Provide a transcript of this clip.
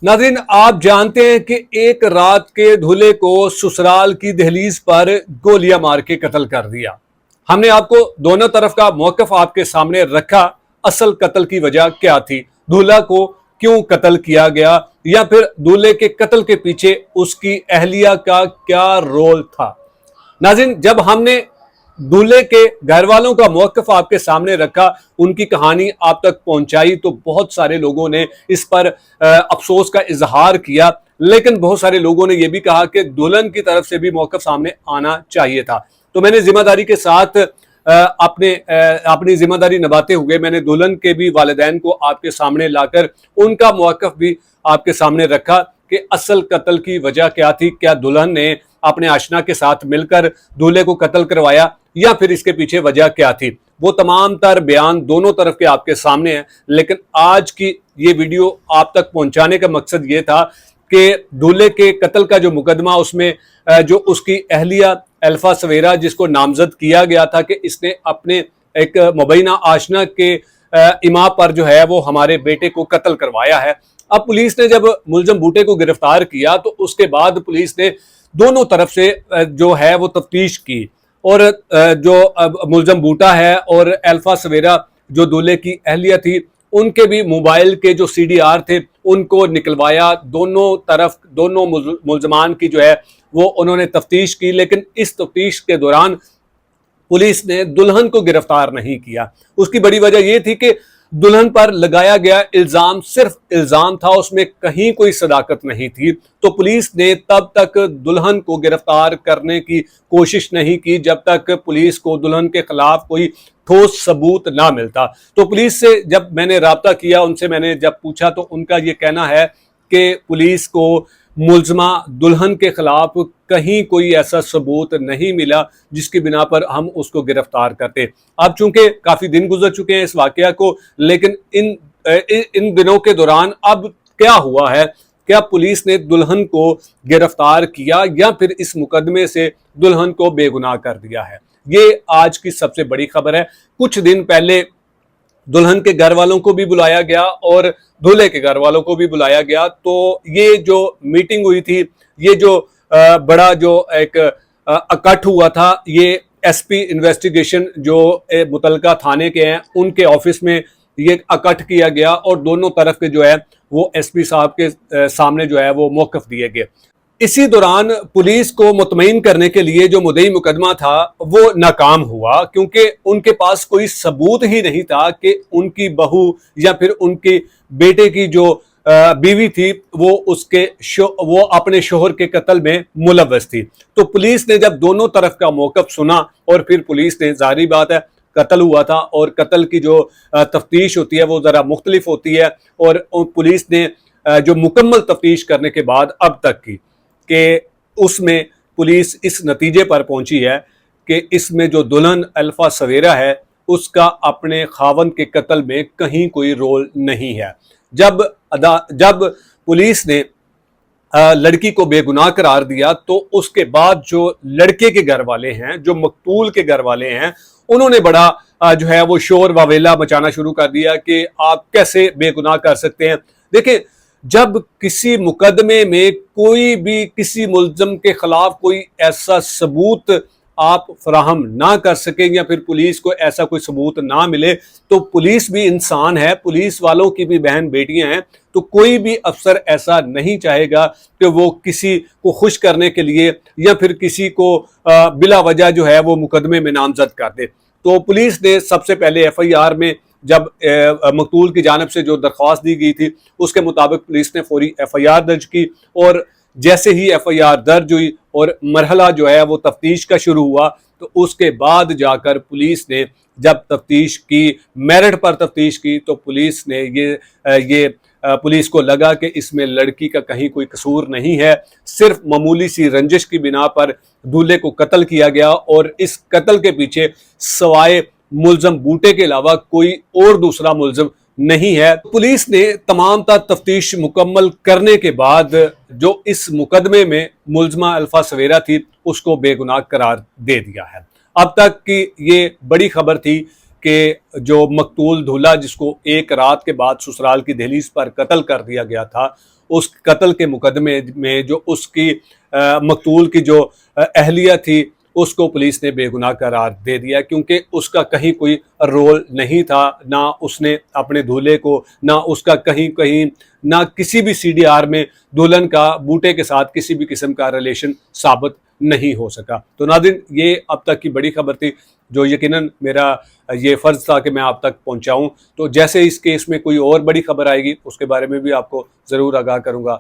नाज़रीन, आप जानते हैं कि एक रात के दूल्हे को ससुराल की दहलीज पर गोलियां मार के कत्ल कर दिया। हमने आपको दोनों तरफ का मौक़िफ़ आपके सामने रखा। असल कत्ल की वजह क्या थी, दूल्हा को क्यों कत्ल किया गया, या फिर दूल्हे के कत्ल के पीछे उसकी अहलिया का क्या रोल था। नाज़रीन, जब हमने दूल्हे के घर वालों का मौक़िफ़ आपके सामने रखा, उनकी कहानी आप तक पहुंचाई, तो बहुत सारे लोगों ने इस पर अफसोस का इजहार किया, लेकिन बहुत सारे लोगों ने यह भी कहा कि दुल्हन की तरफ से भी मौक़िफ़ सामने आना चाहिए था। तो मैंने जिम्मेदारी के साथ अपनी जिम्मेदारी निभाते हुए मैंने दुल्हन के भी वालिदैन को आपके सामने लाकर उनका मौक़िफ़ भी आपके सामने रखा कि असल कत्ल की वजह क्या थी। क्या दुल्हन ने अपने आशना के साथ मिलकर दूल्हे को कत्ल करवाया, या फिर इसके पीछे वजह क्या थी। वो तमाम तर बयान दोनों तरफ के आपके सामने हैं, लेकिन आज की ये वीडियो आप तक पहुंचाने का मकसद ये था कि दूल्हे के कत्ल का जो मुकदमा, उसमें जो उसकी अहलिया अल्फा सवेरा, जिसको नामजद किया गया था कि इसने अपने एक मुबैना आशना के इमा पर जो है वो हमारे बेटे को कत्ल करवाया है। अब पुलिस ने जब मुलजम बूटे को गिरफ्तार किया, तो उसके बाद पुलिस ने दोनों तरफ से जो है वो तफ्तीश की, और जो मुलजम बूटा है और अल्फा सवेरा जो दूल्हे की अहलिया थी, उनके भी मोबाइल के जो CDR थे उनको निकलवाया। दोनों तरफ दोनों मुलजमान की जो है वो उन्होंने तफ्तीश की, लेकिन इस तफ्तीश के दौरान पुलिस ने दुल्हन को गिरफ्तार नहीं किया। उसकी बड़ी वजह यह थी कि दुल्हन पर लगाया गया इल्जाम सिर्फ इल्जाम था, उसमें कहीं कोई सदाकत नहीं थी। तो पुलिस ने तब तक दुल्हन को गिरफ्तार करने की कोशिश नहीं की जब तक पुलिस को दुल्हन के खिलाफ कोई ठोस सबूत ना मिलता। तो पुलिस से जब मैंने राब्ता किया, उनसे मैंने जब पूछा, तो उनका ये कहना है कि पुलिस को मुलजमा दुल्हन के खिलाफ कहीं कोई ऐसा सबूत नहीं मिला जिसकी बिना पर हम उसको गिरफ्तार करते। अब चूंकि काफी दिन गुजर चुके हैं इस वाकया को, लेकिन इन दिनों के दौरान अब क्या हुआ है, क्या पुलिस ने दुल्हन को गिरफ्तार किया या फिर इस मुकदमे से दुल्हन को बेगुनाह कर दिया है, ये आज की सबसे बड़ी खबर है। कुछ दिन पहले दुल्हन के घर वालों को भी बुलाया गया और दूल्हे के घर वालों को भी बुलाया गया। तो ये जो मीटिंग हुई थी, ये जो बड़ा जो एक इकट्ठ हुआ था, ये SP इन्वेस्टिगेशन जो मुतलका थाने के हैं उनके ऑफिस में ये इकट्ठ किया गया, और दोनों तरफ के जो है वो SP साहब के सामने जो है वो मौक़िफ़ दिए गए। इसी दौरान पुलिस को मुतमईन करने के लिए जो मुद्दई मुकदमा था वो नाकाम हुआ, क्योंकि उनके पास कोई सबूत ही नहीं था कि उनकी बहू या फिर उनके बेटे की जो बीवी थी वो अपने शोहर के कत्ल में मुलव्वस थी। तो पुलिस ने जब दोनों तरफ का मौक़िफ़ सुना, और फिर पुलिस ने, जाहिर बात है कत्ल हुआ था और कत्ल की जो तफ्तीश होती है वो ज़रा मुख्तलिफ होती है, और पुलिस ने जो मुकम्मल तफ्तीश करने के बाद अब तक की कि उसमें पुलिस इस नतीजे पर पहुंची है कि इसमें जो दुल्हन अल्फा सवेरा है उसका अपने खावन के कत्ल में कहीं कोई रोल नहीं है। जब पुलिस ने लड़की को बेगुनाह करार दिया, तो उसके बाद जो लड़के के घर वाले हैं, जो मकतूल के घर वाले हैं, उन्होंने बड़ा जो है वो शोर वावेला मचाना शुरू कर दिया कि आप कैसे बेगुनाह कर सकते हैं। देखिए, जब किसी मुकदमे में कोई भी किसी मुल्ज़म के खिलाफ कोई ऐसा सबूत आप फराहम ना कर सकें या फिर पुलिस को ऐसा कोई सबूत ना मिले, तो पुलिस भी इंसान है, पुलिस वालों की भी बहन बेटियां हैं। तो कोई भी अफसर ऐसा नहीं चाहेगा कि वो किसी को खुश करने के लिए या फिर किसी को बिला वजह जो है वो मुकदमे में नामजद कर दे। तो पुलिस ने सबसे पहले FIR में जब मकतूल की जानिब से जो दरख्वास्त दी गई थी, उसके मुताबिक पुलिस ने फौरी FIR दर्ज की, और जैसे ही FIR दर्ज हुई और मरहला जो है वो तफ्तीश का शुरू हुआ, तो उसके बाद जाकर पुलिस ने जब तफ्तीश की, मेरिट पर तफ्तीश की, तो पुलिस ने ये पुलिस को लगा कि इसमें लड़की का कहीं कोई कसूर नहीं है, सिर्फ मामूली सी रंजिश की बिना पर दूल्हे को कत्ल किया गया, और इस कत्ल के पीछे सवाए मुलजम बूटे के अलावा कोई और दूसरा मुलजम नहीं है। पुलिस ने तमाम तफ्तीश मुकम्मल करने के बाद जो इस मुकदमे में मुलजमा अल्फा सवेरा थी उसको बेगुनाह करार दे दिया है। अब तक की ये बड़ी खबर थी कि जो मकतूल दूल्हा, जिसको एक रात के बाद ससुराल की दहलीज पर कत्ल कर दिया गया था, اس قتل کے مقدمے میں جو اس کی مقتول کی جو اہلیہ تھی اس کو پولیس نے بے گناہ قرار دے دیا، کیونکہ اس کا کہیں کوئی رول نہیں تھا، نہ اس نے اپنے دولہے کو، نہ اس کا کہیں نہ کسی بھی سی ڈی آر میں دلہن کا بوٹے کے ساتھ کسی بھی قسم کا ریلیشن ثابت نہیں ہو سکا۔ تو ناظرین، یہ اب تک کی بڑی خبر تھی جو یقیناً میرا یہ فرض تھا کہ میں آپ تک پہنچاؤں۔ تو جیسے اس کیس میں کوئی اور بڑی خبر آئے گی اس کے بارے میں بھی آپ کو ضرور آگاہ کروں گا۔